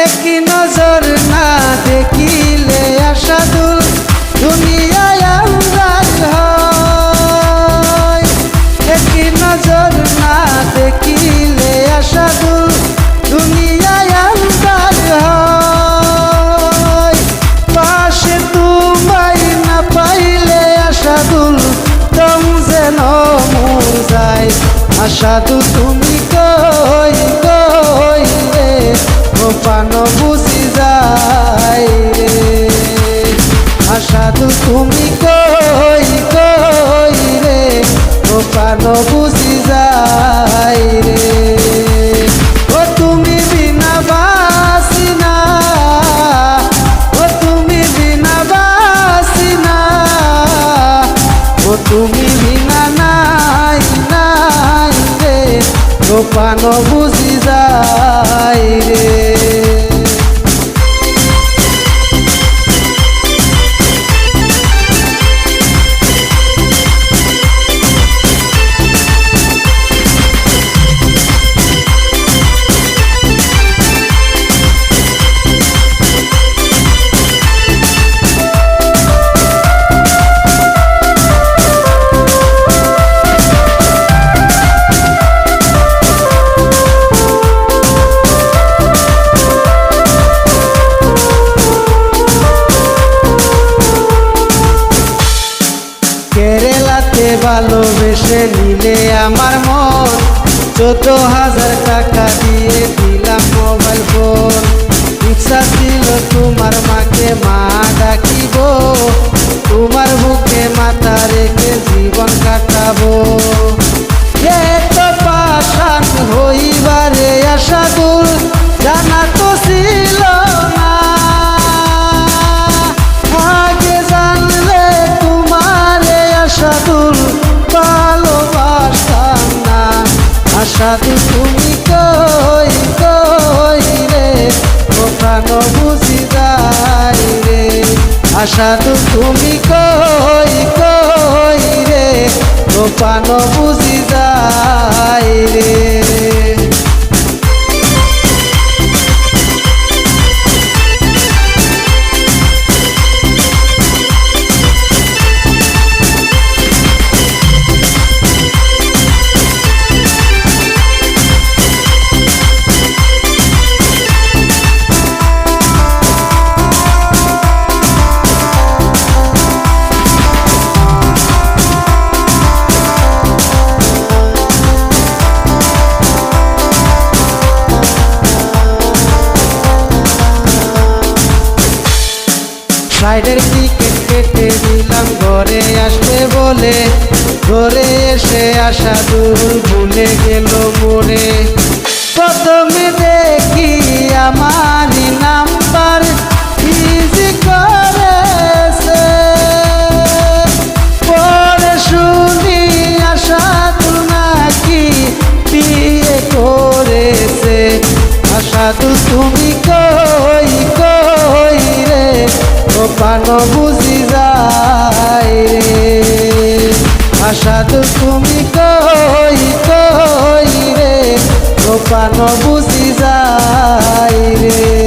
একই নজর না দেখিলে আশাদুল দুনিয়ায় আন্ধার হয়। একই নজর না দেখিলে আশাদুল দুনিয়ায় আন্ধার হয়। পাশে তোমায় না পাইলে আশাদুল দম যেন মোর যায়। আশাদুল তুমি কই কই রে প্রাণ বুঝি যায় রে। আশাদুল তুমি কই কই রে প্রাণ বুঝি যায় রে। ও তুমি বিনা বাসি না, ও তুমি বিনা বাসি না, ও তুমি বিনা নাই নাই রে প্রাণ বুঝি যায় রে। কেরালাতে ভালোবেসে নিলে আমার মন, 14,000 টাকা দিয়ে দিলাম মোবাইল ফোন। ইচ্ছা ছিল তোমার মাকে মা ডাকিব, তোমার বুকে মাথা রেখে জীবন কাটাবো। এত পাষাণ হইবারে আশাদুল জানা তো ছিল না। আগে জানলে তোমারে আশাদুল ভালোবাসতাম না। আশাদুল তুমি কই কই রে প্রাণ বুঝি যায় রে। আশাদুল তুমি কই কই রে প্রাণ বুঝি যায় রে। ফ্লাইটের টিকিট কেটে দিলাম ঘরে আসবে বলে, ঘরে এসে আশাদুল ভুলে গেল মোরে। প্রথমে দেখি আমারই নাম্বার ইজি করেছে, পরে শুনি আশাদুল নাকি বিয়ে করেছে। আশাদুল তুমি কই কই রে প্রাণ বুঝি যায় রে। আশাদুল তুমি কই কই রে প্রাণ বুঝি যায় রে।